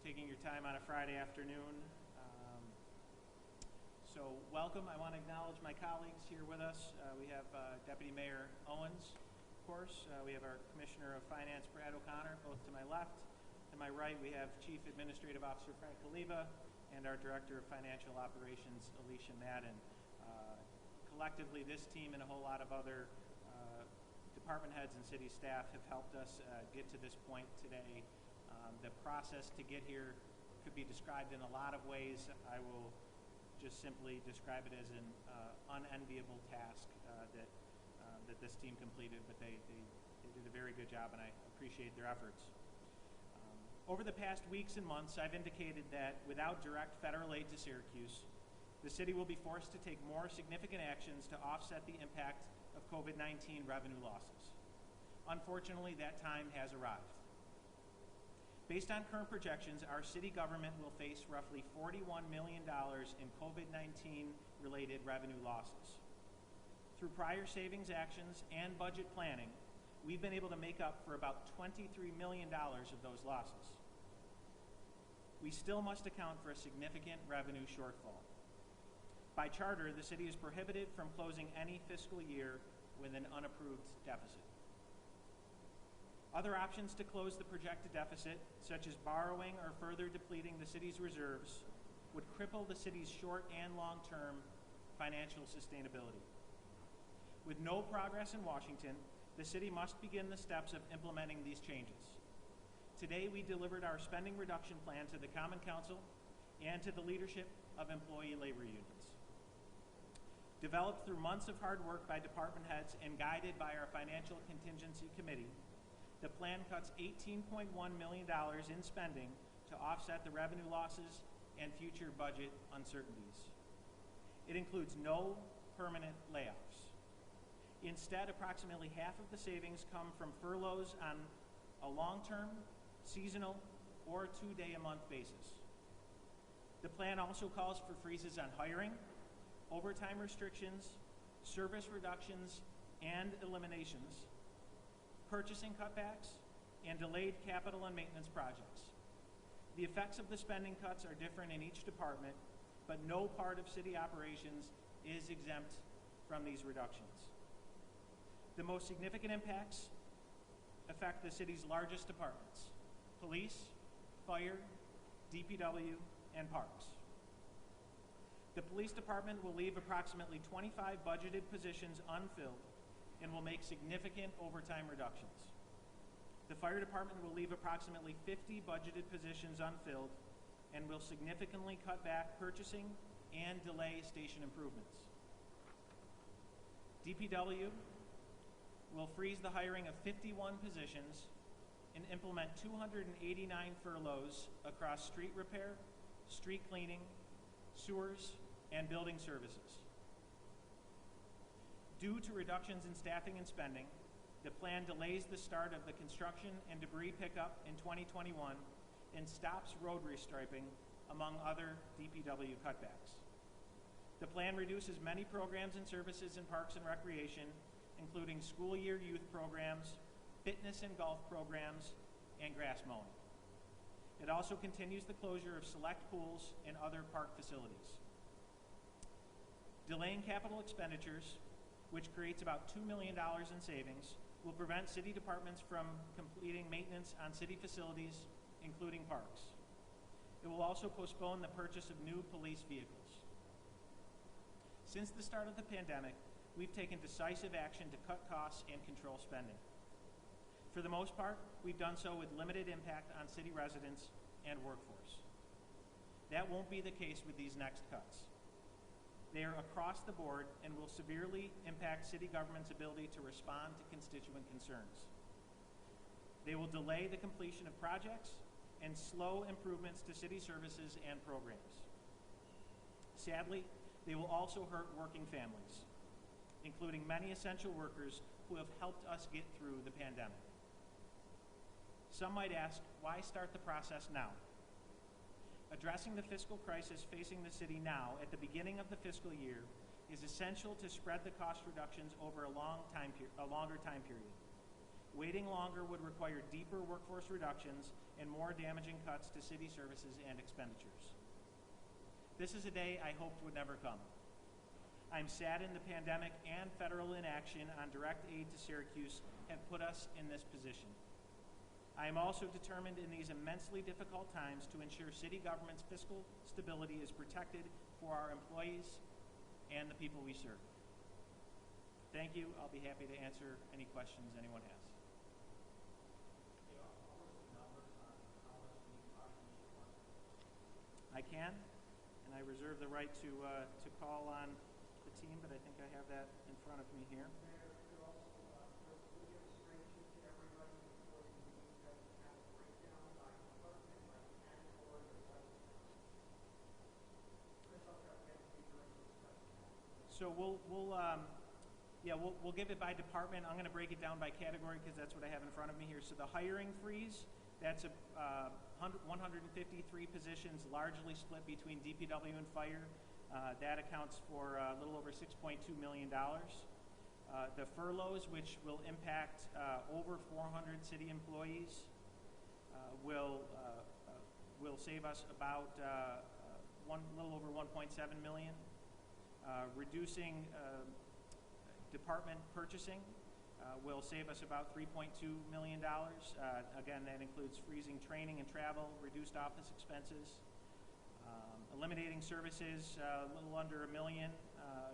taking your time on a Friday afternoon. So welcome. I want to acknowledge my colleagues here with us. We have Deputy Mayor Owens, of course. We have our Commissioner of Finance, Brad O'Connor, both to my left. To my right, we have Chief Administrative Officer Frank Kaliva and our Director of Financial Operations, Alicia Madden. Collectively, this team and a whole lot of other department heads and city staff have helped us get to this point today. The process to get here could be described in a lot of ways. I will just simply describe it as an unenviable task that this team completed, but they did a very good job, and I appreciate their efforts. Over the past weeks and months, I've indicated that without direct federal aid to Syracuse, the city will be forced to take more significant actions to offset the impact of COVID-19 revenue losses. Unfortunately, that time has arrived. Based on current projections, our city government will face roughly $41 million in COVID-19 related revenue losses. Through prior savings actions and budget planning, we've been able to make up for about $23 million of those losses. We still must account for a significant revenue shortfall. By charter, the city is prohibited from closing any fiscal year with an unapproved deficit. Other options to close the projected deficit, such as borrowing or further depleting the city's reserves, would cripple the city's short and long-term financial sustainability. With no progress in Washington, the city must begin the steps of implementing these changes. Today, we delivered our spending reduction plan to the Common Council and to the leadership of employee labor unions. Developed through months of hard work by department heads and guided by our Financial Contingency Committee, the plan cuts $18.1 million in spending to offset the revenue losses and future budget uncertainties. It includes no permanent layoffs. Instead, approximately half of the savings come from furloughs on a long-term, seasonal, or two-day-a-month basis. The plan also calls for freezes on hiring, overtime restrictions, service reductions and eliminations, purchasing cutbacks, and delayed capital and maintenance projects. The effects of the spending cuts are different in each department, but no part of city operations is exempt from these reductions. The most significant impacts affect the city's largest departments: police, fire, DPW, and parks. The police department will leave approximately 25 budgeted positions unfilled and will make significant overtime reductions. The fire department will leave approximately 50 budgeted positions unfilled and will significantly cut back purchasing and delay station improvements. DPW will freeze the hiring of 51 positions and implement 289 furloughs across street repair, street cleaning, sewers, and building services. Due to reductions in staffing and spending, the plan delays the start of the construction and debris pickup in 2021 and stops road restriping, among other DPW cutbacks. The plan reduces many programs and services in parks and recreation, including school year youth programs, fitness and golf programs, and grass mowing. It also continues the closure of select pools and other park facilities. Delaying capital expenditures, which creates about $2 million in savings, will prevent city departments from completing maintenance on city facilities, including parks. It will also postpone the purchase of new police vehicles. Since the start of the pandemic, we've taken decisive action to cut costs and control spending. For the most part, we've done so with limited impact on city residents and workforce. That won't be the case with these next cuts. They are across the board and will severely impact city government's ability to respond to constituent concerns. They will delay the completion of projects and slow improvements to city services and programs. Sadly, they will also hurt working families, including many essential workers who have helped us get through the pandemic. Some might ask, why start the process now? Addressing the fiscal crisis facing the city now at the beginning of the fiscal year is essential to spread the cost reductions over a longer time period. Waiting longer would require deeper workforce reductions and more damaging cuts to city services and expenditures. This is a day I hoped would never come. I'm saddened the pandemic and federal inaction on direct aid to Syracuse have put us in this position. I am also determined in these immensely difficult times to ensure city government's fiscal stability is protected for our employees and the people we serve. Thank you. I'll be happy to answer any questions anyone has. I can, and I reserve the right to call on the team, but I think I have that in front of me here. So we'll give it by department. I'm going to break it down by category because that's what I have in front of me here. So the hiring freeze, that's 153 positions, largely split between DPW and fire. That accounts for a little over $6.2 million. The furloughs, which will impact over 400 city employees, will save us about little over $1.7 million. Reducing department purchasing will save us about $3.2 million. Again, that includes freezing training and travel, reduced office expenses. Eliminating services, a little under $1 million,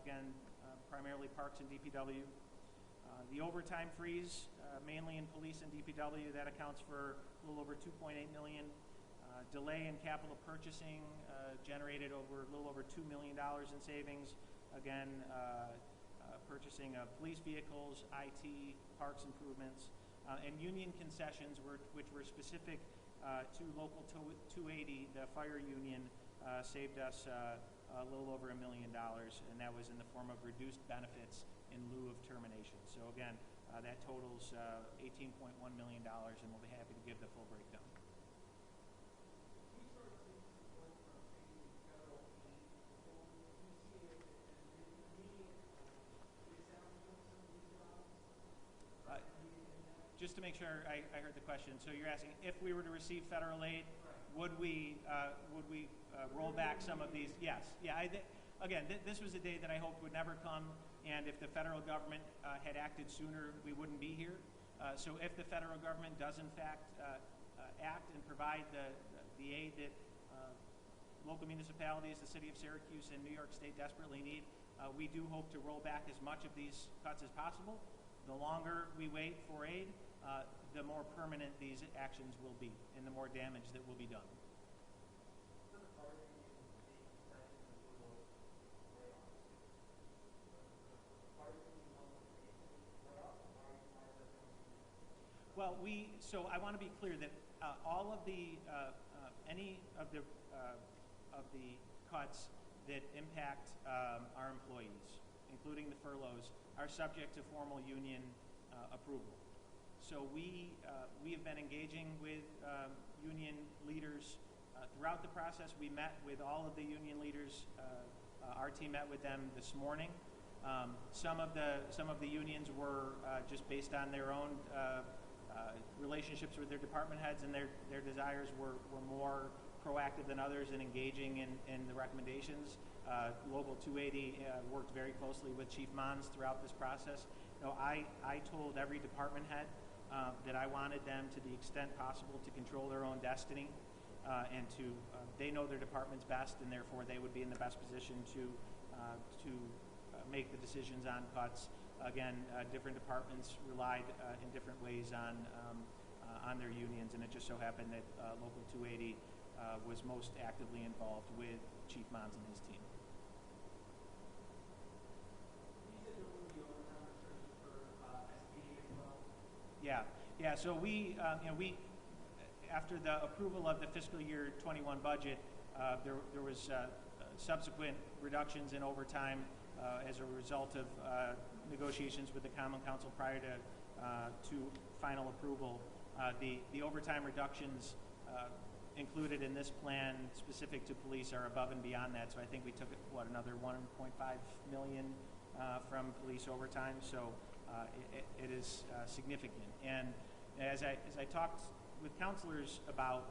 again, primarily parks and DPW. The overtime freeze, mainly in police and DPW, that accounts for a little over $2.8 million. Delay in capital purchasing generated a little over $2 million in savings. Again, purchasing of police vehicles, IT, parks improvements, and union concessions, which were specific to Local 280, the fire union, saved us a little over $1 million, and that was in the form of reduced benefits in lieu of termination. So again, that totals $18.1 million, and we'll be happy to give the full breakdown. Just to make sure I heard the question, so you're asking if we were to receive federal aid, would we roll back some of these? Yes. Yeah. Again, this was a day that I hoped would never come, and if the federal government had acted sooner, we wouldn't be here. So if the federal government does in fact act and provide the aid that local municipalities, the city of Syracuse, and New York State desperately need, we do hope to roll back as much of these cuts as possible. The longer we wait for aid, the more permanent these actions will be and the more damage that will be done. Well, so I want to be clear that all of any of the cuts that impact our employees, including the furloughs, are subject to formal union approval. So we have been engaging with union leaders throughout the process. We met with all of the union leaders. Our team met with them this morning. Some of the unions were just based on their own relationships with their department heads, and their desires were more proactive than others in engaging in the recommendations. Local 280 worked very closely with Chief Mons throughout this process. I told every department head that I wanted them, to the extent possible, to control their own destiny, and they know their departments best, and therefore they would be in the best position to make the decisions on cuts. Again, different departments relied in different ways on their unions, and it just so happened that Local 280 was most actively involved with Chief Mons and his team. Yeah. So we after the approval of the fiscal year 21 budget, there was subsequent reductions in overtime as a result of negotiations with the Common Council prior to final approval. The overtime reductions included in this plan specific to police are above and beyond that. So I think we took another $1.5 million from police overtime. So it is significant. And as I talked with counselors about,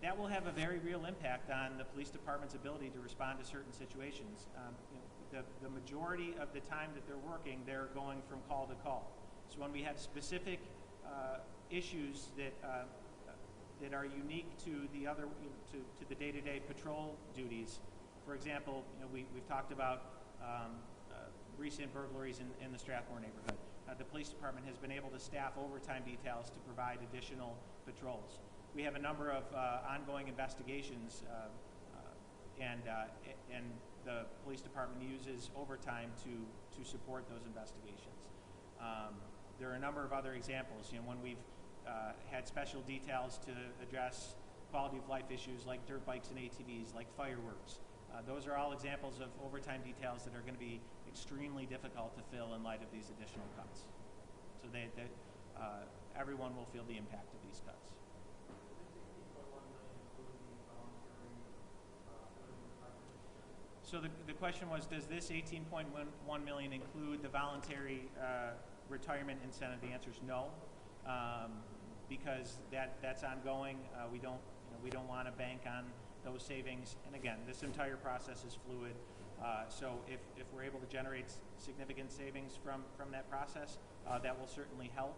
that will have a very real impact on the police department's ability to respond to certain situations. The majority of the time that they're working, they're going from call to call. So when we have specific issues that are unique to the other, to the day-to-day patrol duties, for example, we've talked about recent burglaries in the Strathmore neighborhood. The police department has been able to staff overtime details to provide additional patrols. We have a number of ongoing investigations, and the police department uses overtime to support those investigations. There are a number of other examples. When we've had special details to address quality of life issues like dirt bikes and ATVs, like fireworks. Those are all examples of overtime details that are going to be extremely difficult to fill in light of these additional cuts. So everyone will feel the impact of these cuts. So the question was, does this $18.1 million include the voluntary retirement incentive? The answer is no, because that's ongoing. We don't want to bank on those savings. And again, this entire process is fluid. So if we're able to generate significant savings from that process, that will certainly help.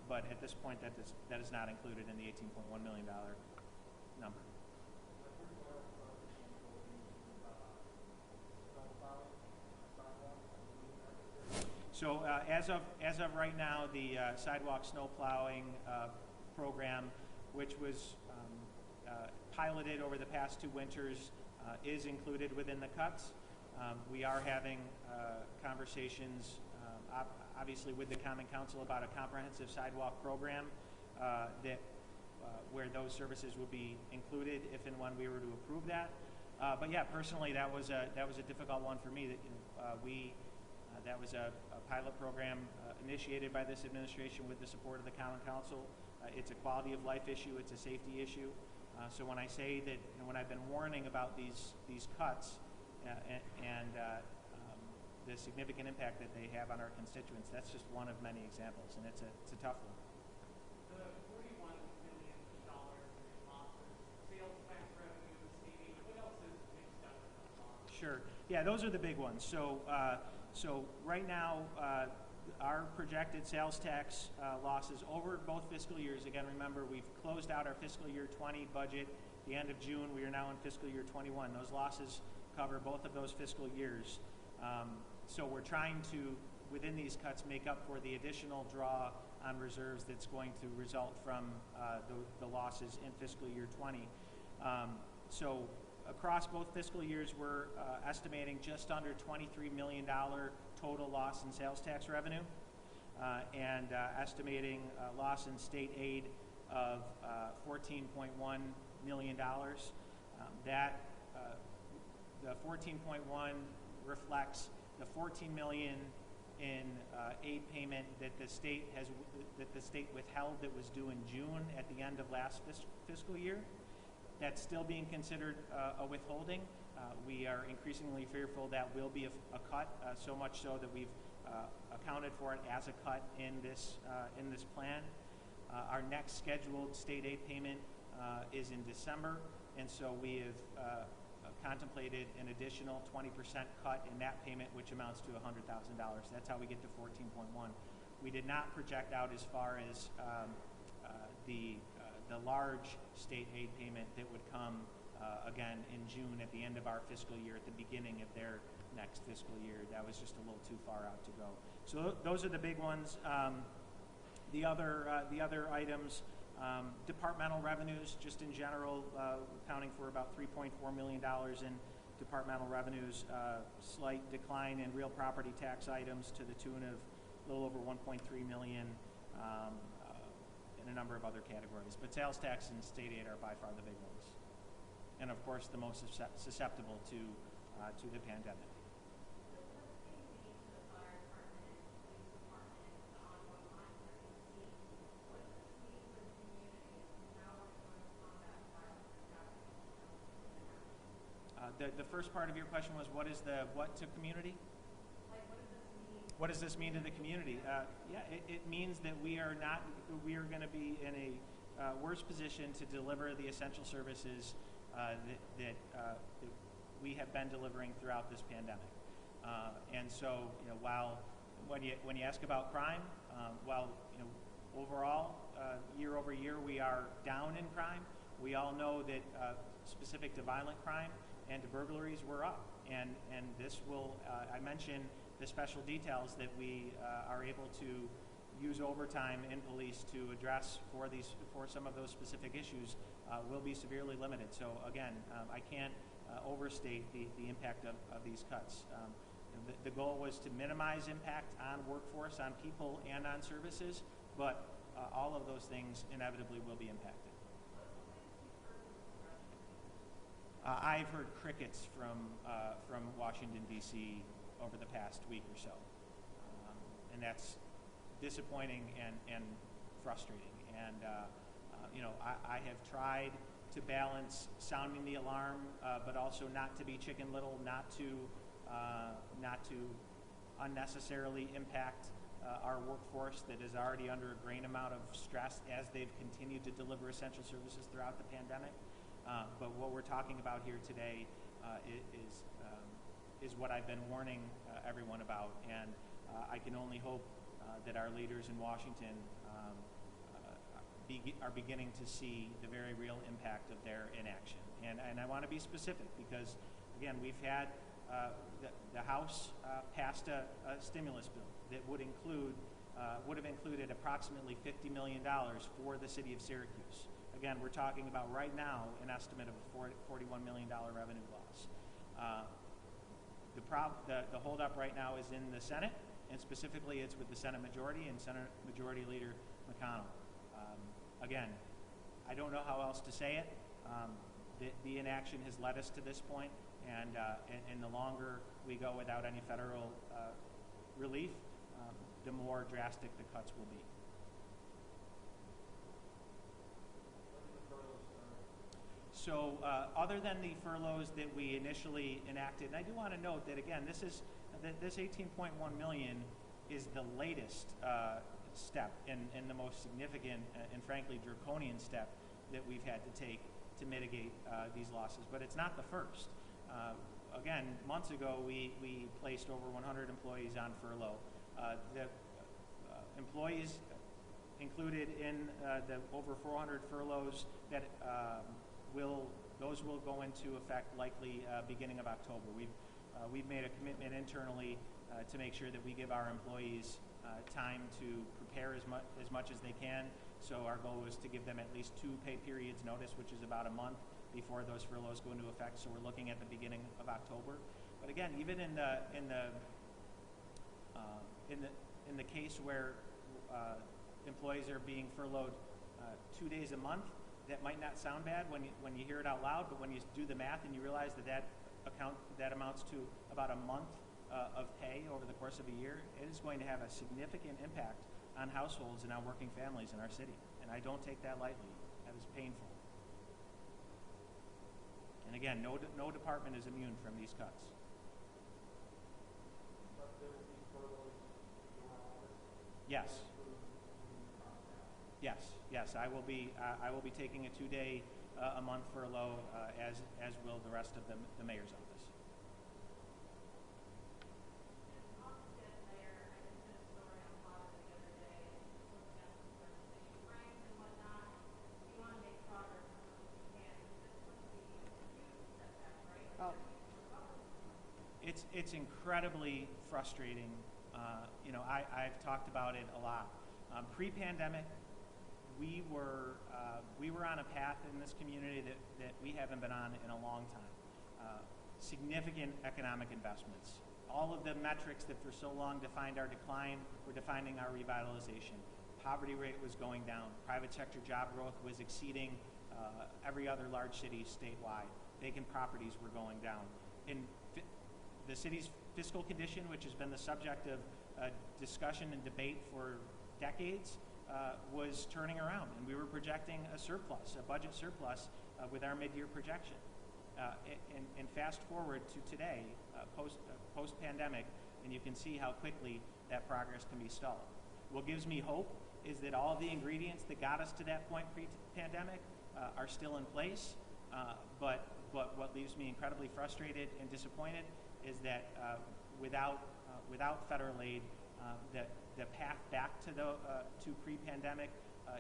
But at this point, that is not included in the $18.1 million number. So as of right now, the sidewalk snow plowing program, which was piloted over the past 2 winters, is included within the cuts. We are having conversations, obviously, with the Common Council about a comprehensive sidewalk program where those services will be included if and when we were to approve that. But yeah, personally, that was a difficult one for me. That was a pilot program initiated by this administration with the support of the Common Council. It's a quality of life issue. It's a safety issue. So when I say that, when I've been warning about these cuts and the significant impact that they have on our constituents, that's just one of many examples, and it's a tough one. The $41 million in losses, sales tax revenue, saving, what else is mixed up in those losses? Sure. Yeah, those are the big ones. So right now, our projected sales tax losses over both fiscal years, again, remember, we've closed out our fiscal year 20 budget the end of June. We are now in fiscal year 21. Those losses cover both of those fiscal years. So we're trying to, within these cuts, make up for the additional draw on reserves that's going to result from the losses in fiscal year 20. So across both fiscal years, we're estimating just under $23 million total loss in sales tax revenue, and estimating loss in state aid of $14.1 million. The 14.1 reflects the $14 million in aid payment that the state withheld that was due in June at the end of last fiscal year. That's still being considered a withholding. We are increasingly fearful that will be a cut, so much so that we've accounted for it as a cut in this plan. Our next scheduled state aid payment is in December, and so we have contemplated an additional 20% cut in that payment, which amounts to $100,000. That's how we get to 14.1. We did not project out as far as the large state aid payment that would come again in June at the end of our fiscal year, at the beginning of their next fiscal year. That was just a little too far out to go. So those are the big ones. The other items, departmental revenues, just in general, accounting for about $3.4 million in departmental revenues, slight decline in real property tax items to the tune of a little over $1.3 million, and a number of other categories. But sales tax and state aid are by far the big ones, and of course the most susceptible to the pandemic. The first part of your question was, what is the what to community? Like, what does this mean What does this mean to the community? Yeah, it means that we are going to be in a worse position to deliver the essential services that we have been delivering throughout this pandemic. And so, while when you ask about crime, while overall year over year we are down in crime, we all know that specific to violent crime and to burglaries we're up. And this will, I mentioned the special details that we are able to use overtime in police to address for some of those specific issues will be severely limited. So again, I can't overstate the impact of these cuts. The goal was to minimize impact on workforce, on people, and on services, but all of those things inevitably will be impacted. I've heard crickets from Washington, D.C. over the past week or so, and that's disappointing and frustrating. And I have tried to balance sounding the alarm, but also not to be Chicken Little, not to unnecessarily impact our workforce that is already under a great amount of stress as they've continued to deliver essential services throughout the pandemic. But what we're talking about here today is what I've been warning everyone about, and I can only hope that our leaders in Washington are beginning to see the very real impact of their inaction. And I want to be specific because, again, we've had the House passed a stimulus bill that would have included approximately $50 million for the city of Syracuse. Again, we're talking about right now an estimate of a $41 million revenue loss. The holdup right now is in the Senate, and specifically it's with the Senate majority and Senate Majority Leader McConnell. Again, I don't know how else to say it. The inaction has led us to this point, and the longer we go without any federal relief, the more drastic the cuts will be. So other than the furloughs that we initially enacted, and I do want to note that, again, this 18.1 million is the latest step and the most significant and frankly draconian step that we've had to take to mitigate these losses, but it's not the first. Again, months ago we placed over 100 employees on furlough. The employees included in the over 400 furloughs that those will go into effect likely beginning of October. We've made a commitment internally to make sure that we give our employees time to prepare as much as they can. So our goal is to give them at least 2 pay periods notice, which is about a month before those furloughs go into effect. So we're looking at the beginning of October. But again, even in the case where employees are being furloughed 2 days a month, that might not sound bad when you hear it out loud, but when you do the math and you realize that amounts to about a month of pay over the course of a year, it is going to have a significant impact on households and on working families in our city. And I don't take that lightly. That is painful. And again, no department is immune from these cuts. Yes. Yes. I will be taking a 2-day a month furlough, as will the rest of the mayor's office. It's incredibly frustrating. I've talked about it a lot. Pre-pandemic, we were on a path in this community that we haven't been on in a long time. Significant economic investments. All of the metrics that for so long defined our decline were defining our revitalization. Poverty rate was going down. Private sector job growth was exceeding every other large city statewide. Vacant properties were going down. The city's fiscal condition, which has been the subject of discussion and debate for decades, was turning around, and we were projecting a budget surplus with our mid-year projection. And fast forward to today, post-pandemic, and you can see how quickly that progress can be stalled. What gives me hope is that all the ingredients that got us to that point pre-pandemic are still in place, but what leaves me incredibly frustrated and disappointed is that without federal aid, that the path back to pre-pandemic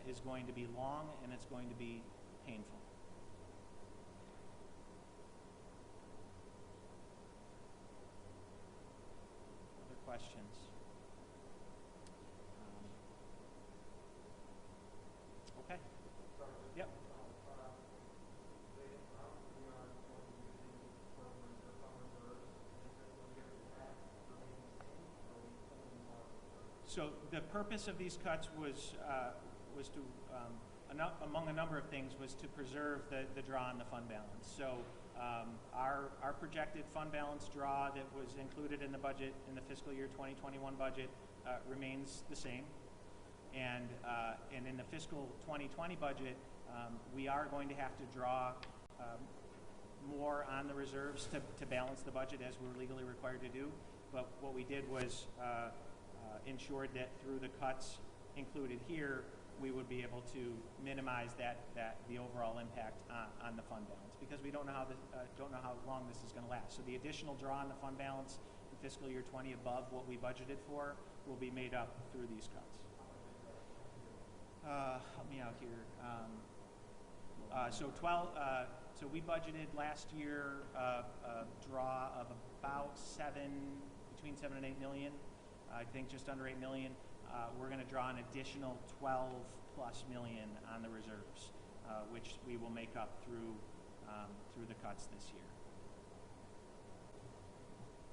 is going to be long and it's going to be painful. Other questions? Okay. Yep. So the purpose of these cuts was to, among a number of things, was to preserve the draw on the fund balance. So our projected fund balance draw that was included in the budget, in the fiscal year 2021 budget, remains the same. And in the fiscal 2020 budget, we are going to have to draw more on the reserves to balance the budget as we're legally required to do. But what we did was ensured that through the cuts included here, we would be able to minimize the overall impact on the fund balance, because we don't know how long this is going to last. So the additional draw on the fund balance in fiscal year 20 above what we budgeted for will be made up through these cuts. Help me out here. So we budgeted last year a draw of about between 7 and 8 million. I think just under 8 million. We're going to draw an additional 12+ million on the reserves, which we will make up through the cuts this year.